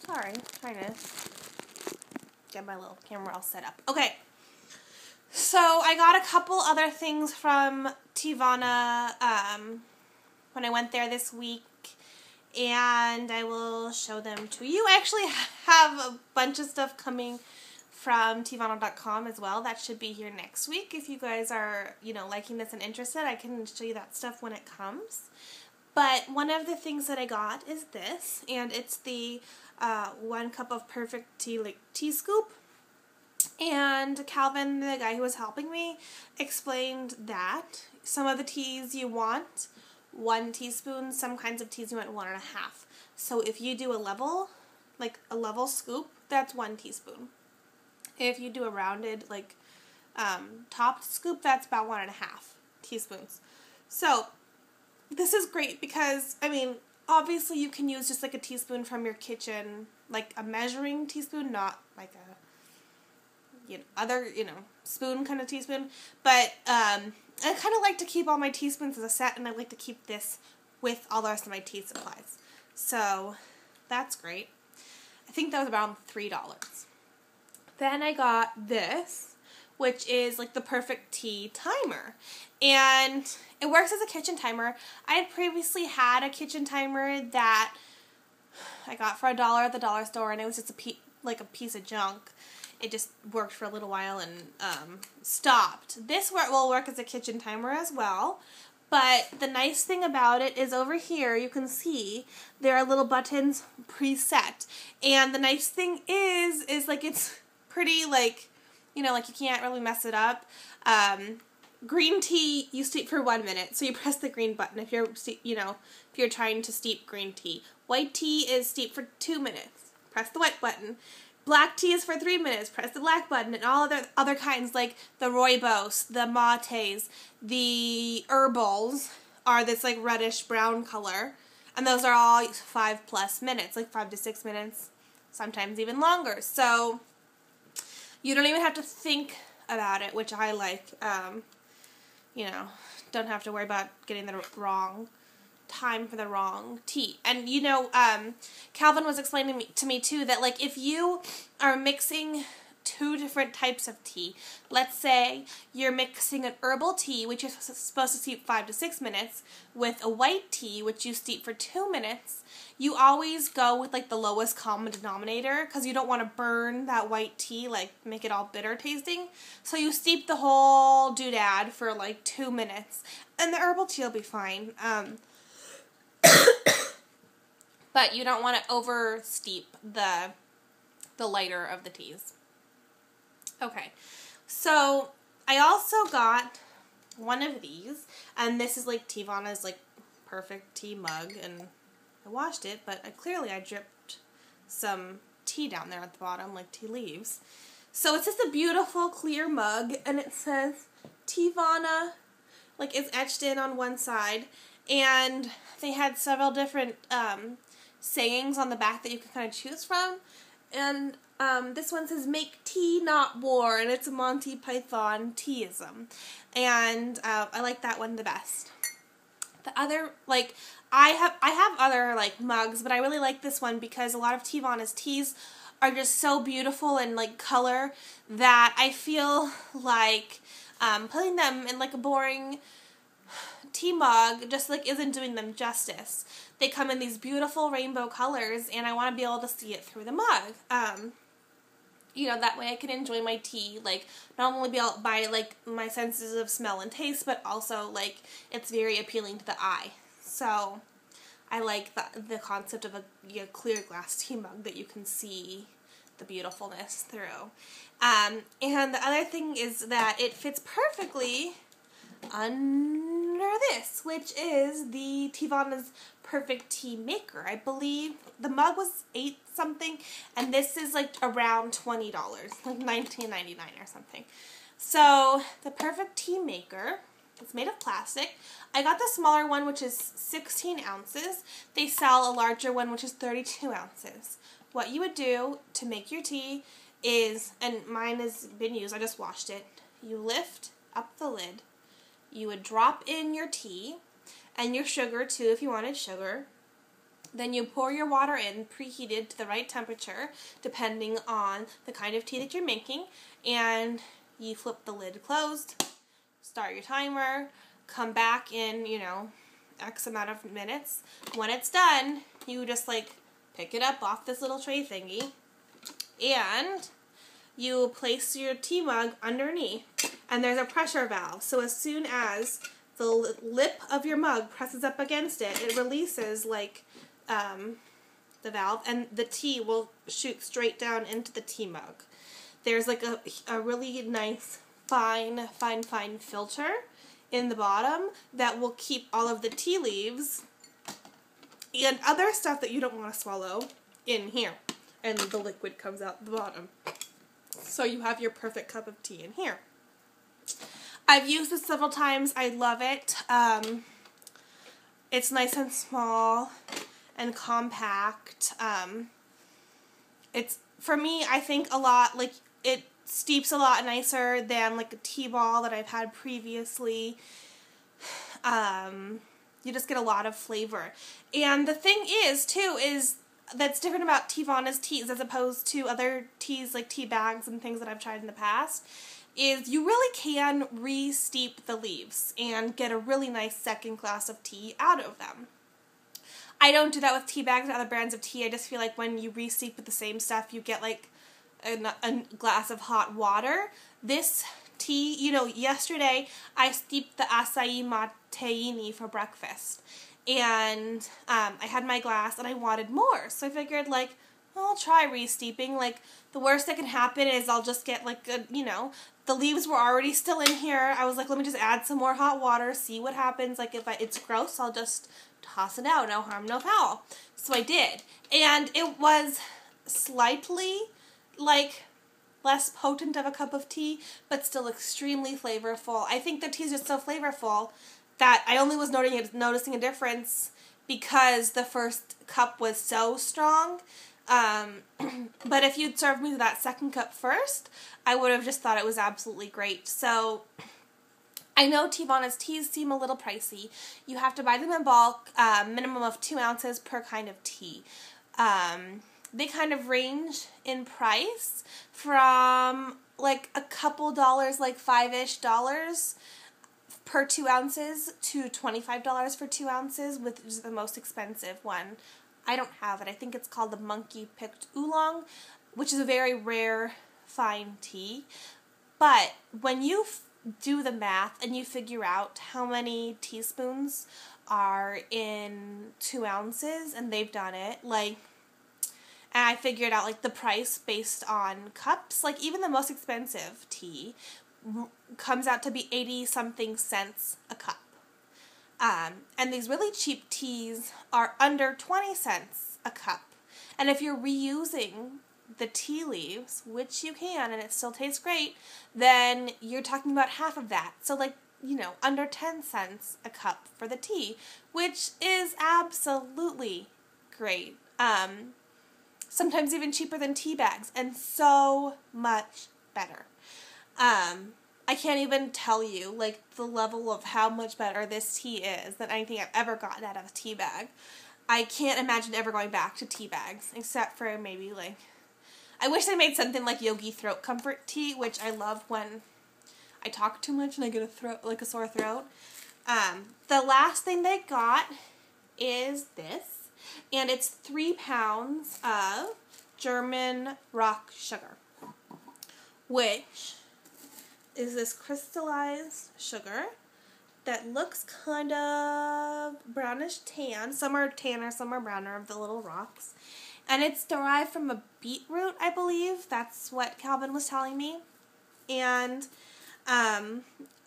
Sorry, trying to get my little camera all set up. Okay, so I got a couple other things from Teavana when I went there this week, and I will show them to you. I actually have a bunch of stuff coming from Teavana.com as well. That should be here next week. If you guys are, liking this and interested, I can show you that stuff when it comes. But one of the things that I got is this, and it's the 1 cup of perfect tea, tea scoop. And Calvin, the guy who was helping me, explained that some of the teas you want 1 teaspoon, some kinds of teas you want 1.5. So if you do a level scoop, that's 1 teaspoon. If you do a rounded, topped scoop, that's about 1.5 teaspoons. So this is great because, obviously you can use just a teaspoon from your kitchen, like a measuring teaspoon, not like a spoon kind of teaspoon. But I kind of like to keep all my teaspoons as a set, and I like to keep this with all the rest of my tea supplies. So that's great. I think that was around $3. Then I got this, which is the perfect tea timer. And it works as a kitchen timer. I had previously had a kitchen timer that I got for $1 at the dollar store, and it was just a piece of junk. It just worked for a little while and stopped. This will work as a kitchen timer as well. But the nice thing about it is over here you can see there are little buttons preset. And the nice thing is it's pretty you can't really mess it up. Green tea you steep for 1 minute, so you press the green button if you're trying to steep green tea. White tea is steep for 2 minutes. Press the white button. Black tea is for 3 minutes. Press the black button, and all other kinds like the rooibos, the mates, the herbals are this reddish brown color, and those are all 5+ minutes, 5 to 6 minutes, sometimes even longer. So you don't even have to think about it, which I like. Don't have to worry about getting the wrong time for the wrong tea. And Calvin was explaining to me too that if you are mixing 2 different types of tea, let's say you're mixing an herbal tea, which is supposed to steep 5 to 6 minutes, with a white tea, which you steep for 2 minutes, you always go with the lowest common denominator because you don't want to burn that white tea, make it all bitter tasting. So you steep the whole doodad for 2 minutes, and the herbal tea will be fine. But you don't want to over steep the lighter of the teas. Okay, so I also got one of these, and this is Teavana's perfect tea mug, and I washed it, but I dripped some tea down there at the bottom, tea leaves. So it's just a beautiful clear mug, and it says Teavana, it's etched in on one side, and they had several different sayings on the back that you can kind of choose from, and this one says, "Make tea, not war," and it's a Monty Python teaism, and I like that one the best. The other, I have other, mugs, but I really like this one because a lot of Teavana's teas are just so beautiful and, color that I feel putting them in, a boring tea mug just, isn't doing them justice. They come in these beautiful rainbow colors, and I want to be able to see it through the mug. That way I can enjoy my tea, not only by my senses of smell and taste, but also, it's very appealing to the eye. So, I like the concept of a clear glass tea mug that you can see the beautifulness through. And the other thing is that it fits perfectly under this, which is the Teavana's Perfect Tea Maker. I believe the mug was $8 something, and this is around $20, $19.99 or something. So the Perfect Tea Maker, it's made of plastic. I got the smaller one, which is 16 ounces. They sell a larger one, which is 32 ounces. What you would do to make your tea is, and mine has been used, I just washed it, you lift up the lid. You would drop in your tea and your sugar too if you wanted sugar. Then you pour your water in, preheated to the right temperature, depending on the kind of tea that you're making, and you flip the lid closed, start your timer, come back in, X amount of minutes. When it's done, you just pick it up off this little tray thingy, and you place your tea mug underneath, and there's a pressure valve. So as soon as the lip of your mug presses up against it, it releases the valve, and the tea will shoot straight down into the tea mug. There's a really nice fine filter in the bottom that will keep all of the tea leaves and other stuff that you don't want to swallow in here, and the liquid comes out the bottom. So you have your perfect cup of tea in here. I've used this several times. I love it. It's nice and small and compact. It's, for me, I think it steeps a lot nicer than a tea ball that I've had previously. You just get a lot of flavor. And the thing is that's different about Teavana's teas as opposed to other teas like tea bags and things that I've tried in the past, is you really can re-steep the leaves and get a really nice second glass of tea out of them. I don't do that with tea bags and other brands of tea. I just feel like when you re-steep with the same stuff, you get a glass of hot water. This tea, yesterday I steeped the acai mateini for breakfast. And I had my glass and I wanted more. So I figured I'll try re-steeping. The worst that can happen is I'll just get the leaves were already still in here. I was let me just add some more hot water, see what happens. If it's gross, I'll just toss it out. No harm, no foul. So I did. And it was slightly less potent of a cup of tea, but still extremely flavorful. I think the tea is just so flavorful that I only was noticing a difference because the first cup was so strong. But if you'd served me that second cup first, I would have just thought it was absolutely great. So I know Teavana's teas seem a little pricey. You have to buy them in bulk, minimum of 2 ounces per kind of tea. They kind of range in price from a couple dollars, $5-ish per 2 ounces to $25 for 2 ounces, which is the most expensive one. I don't have it. I think it's called the Monkey Picked Oolong, which is a very rare fine tea. But when you do the math and you figure out how many teaspoons are in 2 ounces, and they've done it, and I figured out the price based on cups, even the most expensive tea comes out to be 80-something cents a cup. And these really cheap teas are under 20 cents a cup. And if you're reusing the tea leaves, which you can, and it still tastes great, then you're talking about half of that. So under 10 cents a cup for the tea, which is absolutely great. Sometimes even cheaper than tea bags, and so much better. I can't even tell you, the level of how much better this tea is than anything I've ever gotten out of a tea bag. I can't imagine ever going back to tea bags, except for maybe, I wish they made something like Yogi Throat Comfort Tea, which I love when I talk too much and I get a sore throat. The last thing they got is this, and it's 3 pounds of German rock sugar, which is this crystallized sugar that looks kind of brownish tan. Some are tanner, some are browner of the little rocks. And it's derived from a beetroot, I believe. That's what Calvin was telling me. And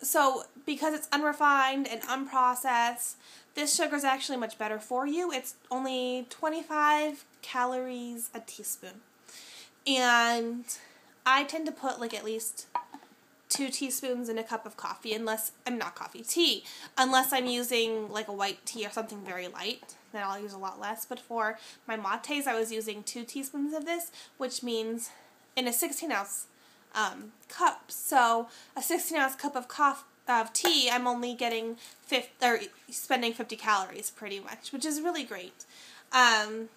so because it's unrefined and unprocessed, this sugar is actually much better for you. It's only 25 calories a teaspoon. And I tend to put at least 2 teaspoons in a cup of coffee, tea, unless I'm using a white tea or something very light, then I'll use a lot less. But for my mates, I was using 2 teaspoons of this, which means in a 16-ounce cup. So a 16-ounce cup of tea, I'm only getting spending 50 calories pretty much, which is really great. One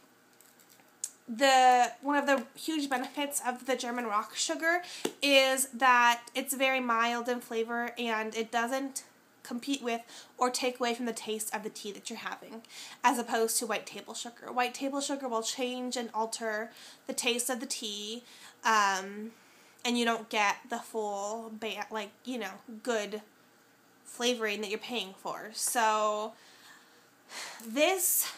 of the huge benefits of the German rock sugar is that it's very mild in flavor and it doesn't compete with or take away from the taste of the tea that you're having, as opposed to white table sugar. White table sugar will change and alter the taste of the tea, and you don't get the full, good flavoring that you're paying for. So this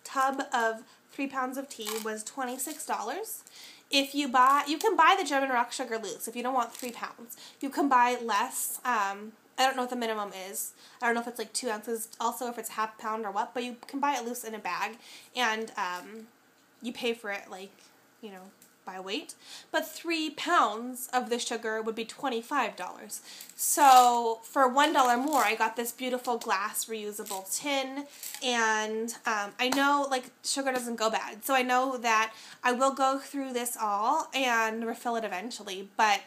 tub of 3 pounds of tea was $26. If you can buy the German rock sugar loose if you don't want 3 pounds. You can buy less. I don't know what the minimum is. I don't know if it's like 2 ounces also, if it's half pound or what, but you can buy it loose in a bag, and you pay for it by weight. But 3 pounds of the sugar would be $25. So for $1 more, I got this beautiful glass reusable tin, and I know sugar doesn't go bad, so I know that I will go through this all and refill it eventually, but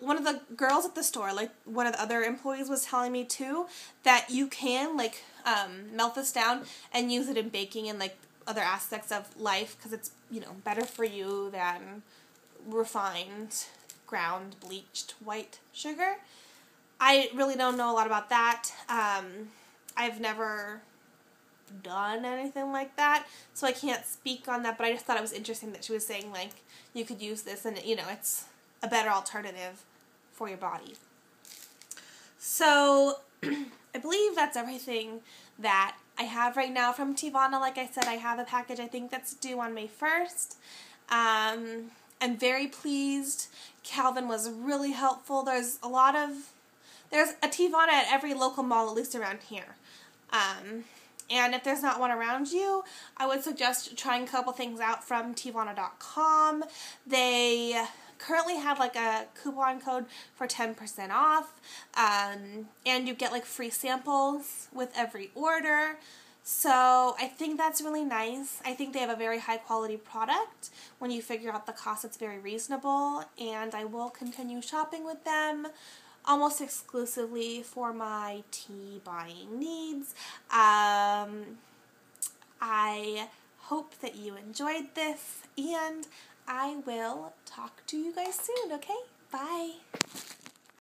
one of the girls at the store, one of the other employees was telling me too, that you can melt this down and use it in baking and other aspects of life, because it's better for you than refined, ground, bleached white sugar. I really don't know a lot about that. I've never done anything like that, so I can't speak on that, but I just thought it was interesting that she was saying you could use this and it's a better alternative for your body. So I believe that's everything that I have right now from Teavana. Like I said, I have a package I think that's due on May 1st. I'm very pleased. Calvin was really helpful. There's a Teavana at every local mall, at least around here. And if there's not one around you, I would suggest trying a couple things out from Teavana.com. They currently have a coupon code for 10% off, and you get free samples with every order. So I think that's really nice. I think they have a very high quality product. When you figure out the cost, it's very reasonable, and I will continue shopping with them almost exclusively for my tea buying needs. I hope that you enjoyed this, and I will talk to you guys soon, okay? Bye!